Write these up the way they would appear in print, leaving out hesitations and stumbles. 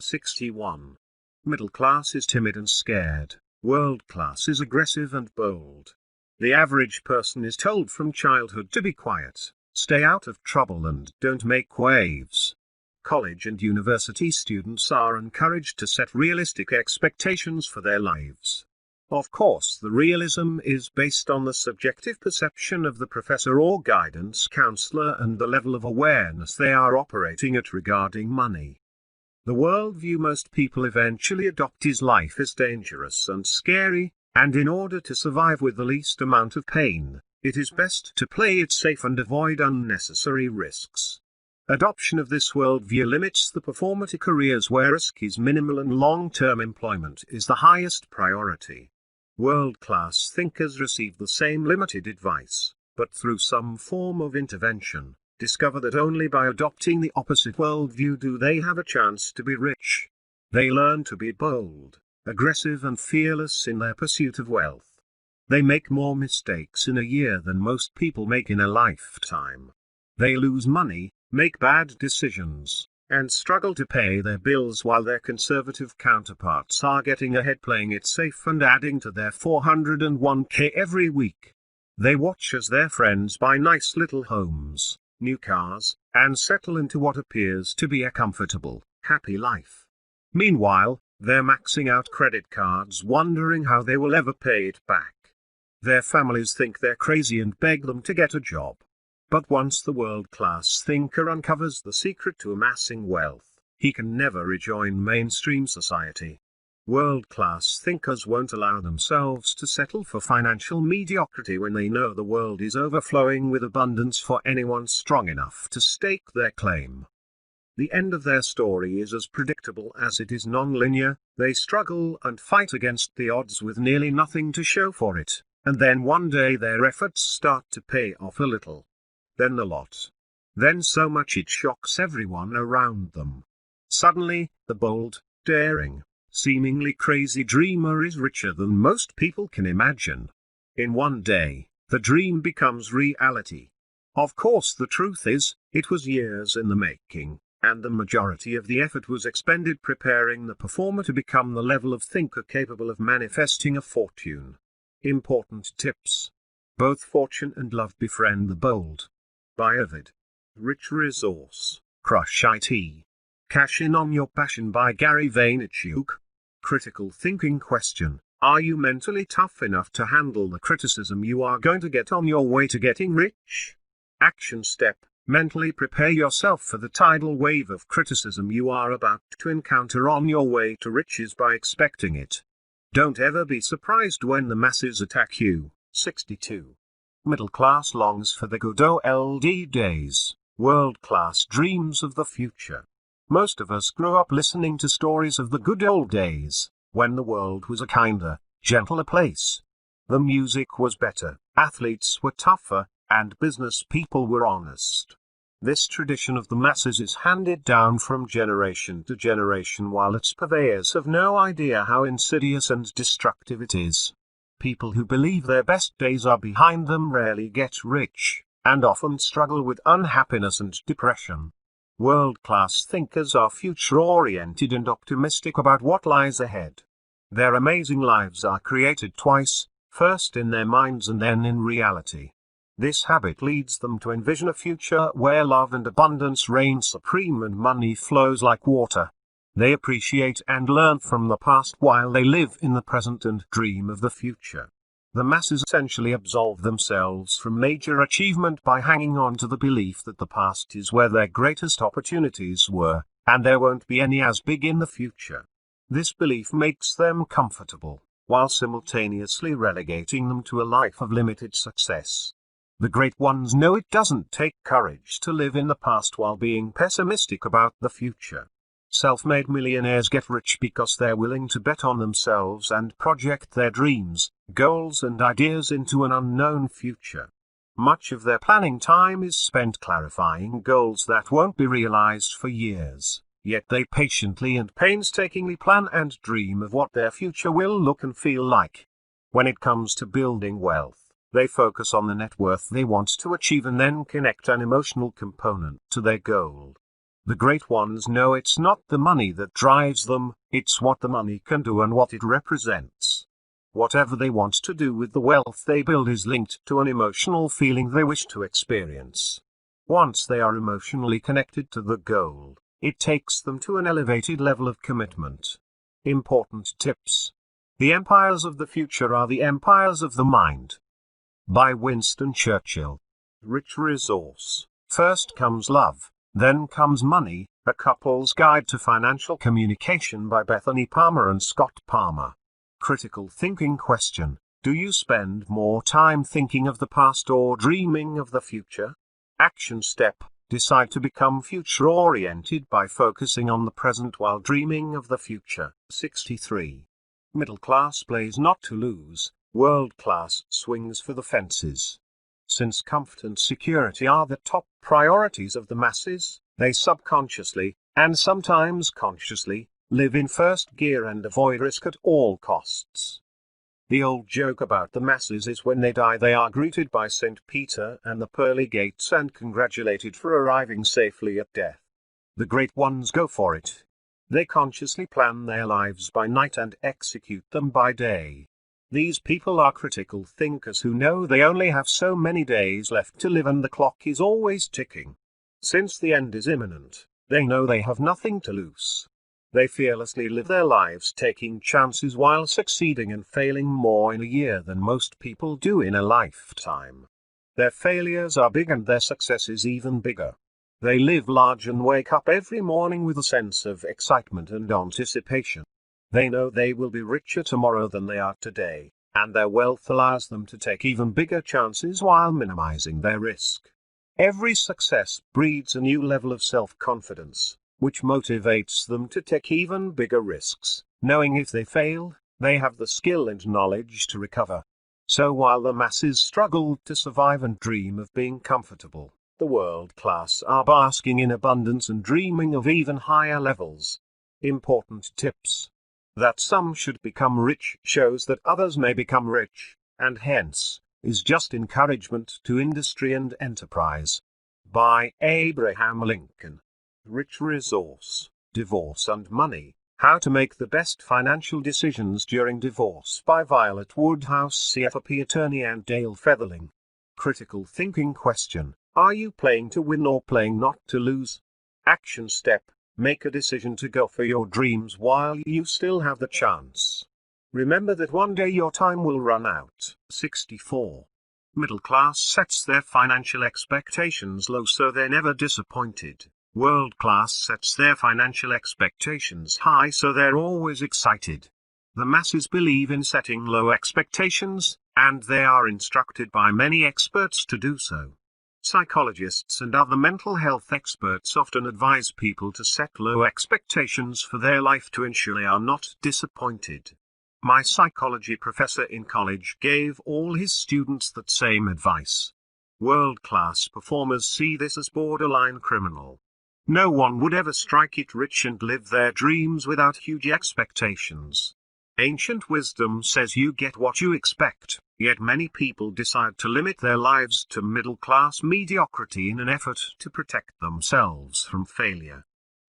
61. Middle class is timid and scared, world class is aggressive and bold. The average person is told from childhood to be quiet, stay out of trouble and don't make waves. College and university students are encouraged to set realistic expectations for their lives. Of course, the realism is based on the subjective perception of the professor or guidance counselor and the level of awareness they are operating at regarding money. The worldview most people eventually adopt is life is dangerous and scary, and in order to survive with the least amount of pain, it is best to play it safe and avoid unnecessary risks. Adoption of this worldview limits the performer to careers where risk is minimal and long-term employment is the highest priority. World-class thinkers receive the same limited advice, but through some form of intervention, discover that only by adopting the opposite worldview do they have a chance to be rich. They learn to be bold, aggressive and fearless in their pursuit of wealth. They make more mistakes in a year than most people make in a lifetime. They lose money, make bad decisions, and struggle to pay their bills while their conservative counterparts are getting ahead playing it safe and adding to their 401k every week. They watch as their friends buy nice little homes, new cars, and settle into what appears to be a comfortable, happy life. Meanwhile, they're maxing out credit cards wondering how they will ever pay it back. Their families think they're crazy and beg them to get a job. But once the world-class thinker uncovers the secret to amassing wealth, he can never rejoin mainstream society. World-class thinkers won't allow themselves to settle for financial mediocrity when they know the world is overflowing with abundance for anyone strong enough to stake their claim. The end of their story is as predictable as it is non-linear. They struggle and fight against the odds with nearly nothing to show for it, and then one day their efforts start to pay off a little. Then a lot. Then so much it shocks everyone around them. Suddenly, the bold, daring, seemingly crazy dreamer is richer than most people can imagine. In one day, the dream becomes reality. Of course, the truth is, it was years in the making, and the majority of the effort was expended preparing the performer to become the level of thinker capable of manifesting a fortune. Important tips. Both fortune and love befriend the bold. By Ovid. Rich Resource, Crush IT. Cash In on Your Passion by Gary Vaynerchuk. Critical thinking question: are you mentally tough enough to handle the criticism you are going to get on your way to getting rich? Action step: mentally prepare yourself for the tidal wave of criticism you are about to encounter on your way to riches by expecting it. Don't ever be surprised when the masses attack you. 62. Middle class longs for the good old days, world class dreams of the future. Most of us grew up listening to stories of the good old days, when the world was a kinder, gentler place. The music was better, athletes were tougher, and business people were honest. This tradition of the masses is handed down from generation to generation while its purveyors have no idea how insidious and destructive it is. People who believe their best days are behind them rarely get rich, and often struggle with unhappiness and depression. World-class thinkers are future-oriented and optimistic about what lies ahead. Their amazing lives are created twice, first in their minds and then in reality. This habit leads them to envision a future where love and abundance reign supreme and money flows like water. They appreciate and learn from the past while they live in the present and dream of the future. The masses essentially absolve themselves from major achievement by hanging on to the belief that the past is where their greatest opportunities were, and there won't be any as big in the future. This belief makes them comfortable, while simultaneously relegating them to a life of limited success. The great ones know it doesn't take courage to live in the past while being pessimistic about the future. Self-made millionaires get rich because they're willing to bet on themselves and project their dreams, goals and ideas into an unknown future. Much of their planning time is spent clarifying goals that won't be realized for years, yet they patiently and painstakingly plan and dream of what their future will look and feel like. When it comes to building wealth, they focus on the net worth they want to achieve and then connect an emotional component to their goal. The great ones know it's not the money that drives them, it's what the money can do and what it represents. Whatever they want to do with the wealth they build is linked to an emotional feeling they wish to experience. Once they are emotionally connected to the goal, it takes them to an elevated level of commitment. Important tips. The empires of the future are the empires of the mind. By Winston Churchill. Rich resource. First comes love, then comes money, A Couple's Guide to Financial Communication by Bethany Palmer and Scott Palmer. Critical thinking question. Do you spend more time thinking of the past or dreaming of the future? Action step. Decide to become future-oriented by focusing on the present while dreaming of the future. 63. Middle class plays not to lose, world class swings for the fences. Since comfort and security are the top priorities of the masses, they subconsciously, and sometimes consciously, live in first gear and avoid risk at all costs. The old joke about the masses is when they die they are greeted by St. Peter and the pearly gates and congratulated for arriving safely at death. The great ones go for it. They consciously plan their lives by night and execute them by day. These people are critical thinkers who know they only have so many days left to live and the clock is always ticking. Since the end is imminent, they know they have nothing to lose. They fearlessly live their lives taking chances while succeeding and failing more in a year than most people do in a lifetime. Their failures are big and their successes even bigger. They live large and wake up every morning with a sense of excitement and anticipation. They know they will be richer tomorrow than they are today, and their wealth allows them to take even bigger chances while minimizing their risk. Every success breeds a new level of self-confidence, which motivates them to take even bigger risks, knowing if they fail, they have the skill and knowledge to recover. So while the masses struggle to survive and dream of being comfortable, the world class are basking in abundance and dreaming of even higher levels. Important tips. That some should become rich shows that others may become rich, and hence, is just encouragement to industry and enterprise. By Abraham Lincoln. Rich resource, divorce and money, how to make the best financial decisions during divorce by Violet Woodhouse CFP attorney and Dale Featherling. Critical thinking question, are you playing to win or playing not to lose? Action step, make a decision to go for your dreams while you still have the chance. Remember that one day your time will run out. 64. Middle class sets their financial expectations low so they're never disappointed. World class sets their financial expectations high so they're always excited. The masses believe in setting low expectations, and they are instructed by many experts to do so. Psychologists and other mental health experts often advise people to set low expectations for their life to ensure they are not disappointed. My psychology professor in college gave all his students that same advice. World-class performers see this as borderline criminal. No one would ever strike it rich and live their dreams without huge expectations. Ancient wisdom says you get what you expect, yet many people decide to limit their lives to middle-class mediocrity in an effort to protect themselves from failure.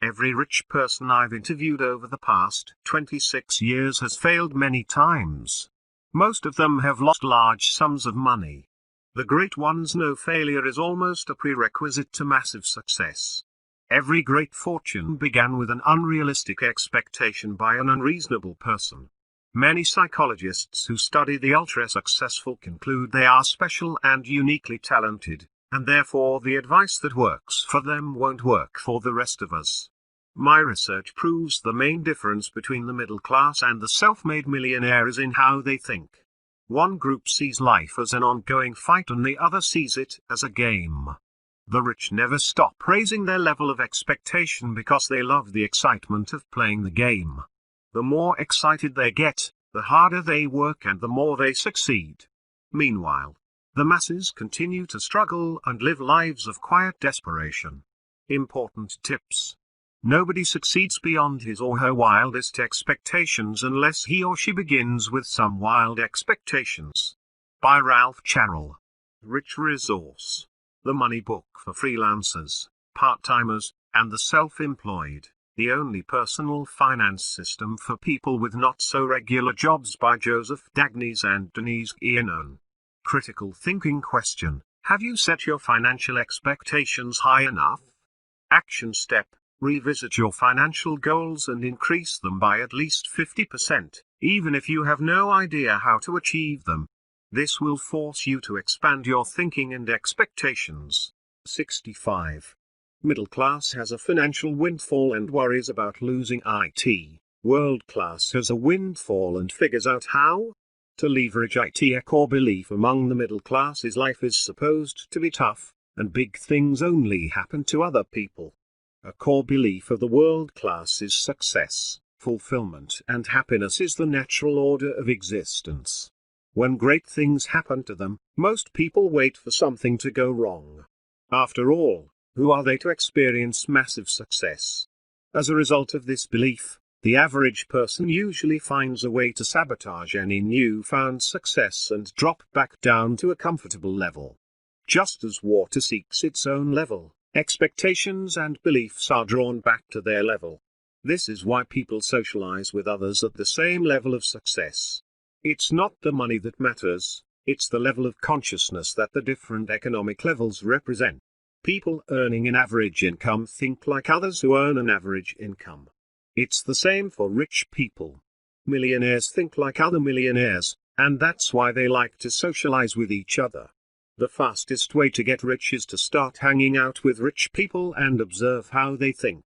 Every rich person I've interviewed over the past 26 years has failed many times. Most of them have lost large sums of money. The great ones know failure is almost a prerequisite to massive success. Every great fortune began with an unrealistic expectation by an unreasonable person. Many psychologists who study the ultra-successful conclude they are special and uniquely talented, and therefore the advice that works for them won't work for the rest of us. My research proves the main difference between the middle class and the self-made millionaire is in how they think. One group sees life as an ongoing fight and the other sees it as a game. The rich never stop raising their level of expectation because they love the excitement of playing the game. The more excited they get, the harder they work and the more they succeed. Meanwhile, the masses continue to struggle and live lives of quiet desperation. Important tips. Nobody succeeds beyond his or her wildest expectations unless he or she begins with some wild expectations. By Ralph Charrell. Rich resource. The Money Book for Freelancers, Part-Timers, and the self-employed, the only personal finance system for people with not-so-regular jobs by Joseph Dagnes and Denise Guillenon. Critical thinking question: have you set your financial expectations high enough? Action step: revisit your financial goals and increase them by at least 50%, even if you have no idea how to achieve them. This will force you to expand your thinking and expectations. 65. Middle class has a financial windfall and worries about losing it. World class has a windfall and figures out how to leverage it. A core belief among the middle class is life is supposed to be tough, and big things only happen to other people. A core belief of the world class is success, fulfillment, and happiness is the natural order of existence. When great things happen to them, most people wait for something to go wrong. After all, who are they to experience massive success? As a result of this belief, the average person usually finds a way to sabotage any newfound success and drop back down to a comfortable level. Just as water seeks its own level, expectations and beliefs are drawn back to their level. This is why people socialize with others at the same level of success. It's not the money that matters, it's the level of consciousness that the different economic levels represent. People earning an average income think like others who earn an average income. It's the same for rich people. Millionaires think like other millionaires, and that's why they like to socialize with each other. The fastest way to get rich is to start hanging out with rich people and observe how they think.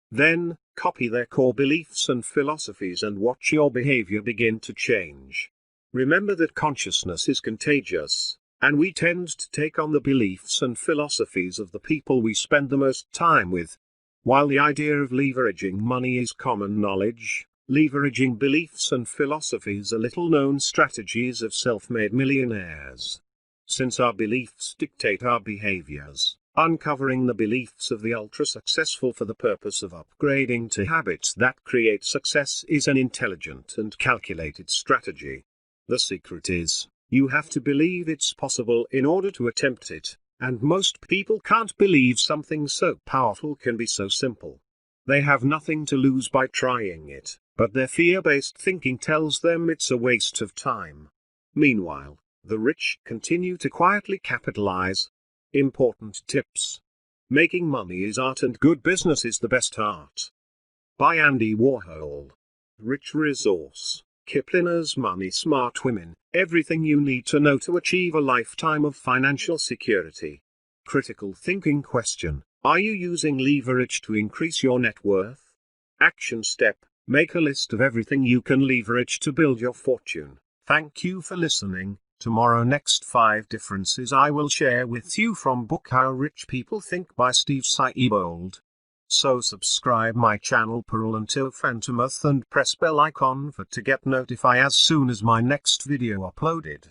Then, copy their core beliefs and philosophies and watch your behavior begin to change. Remember that consciousness is contagious, and we tend to take on the beliefs and philosophies of the people we spend the most time with. While the idea of leveraging money is common knowledge, leveraging beliefs and philosophies are little-known strategies of self-made millionaires. Since our beliefs dictate our behaviors, uncovering the beliefs of the ultra-successful for the purpose of upgrading to habits that create success is an intelligent and calculated strategy. The secret is, you have to believe it's possible in order to attempt it, and most people can't believe something so powerful can be so simple. They have nothing to lose by trying it, but their fear-based thinking tells them it's a waste of time. Meanwhile, the rich continue to quietly capitalize. Important tips. Making money is art and good business is the best art. By Andy Warhol. Rich Resource. Kiplinger's Money Smart Women. Everything you need to know to achieve a lifetime of financial security. Critical thinking question: are you using leverage to increase your net worth? Action step: make a list of everything you can leverage to build your fortune. Thank you for listening. Tomorrow, next 5 differences I will share with you from book How Rich People Think by Steve Siebold. So subscribe my channel Pearl Phantomuth and press bell icon to get notified as soon as my next video uploaded.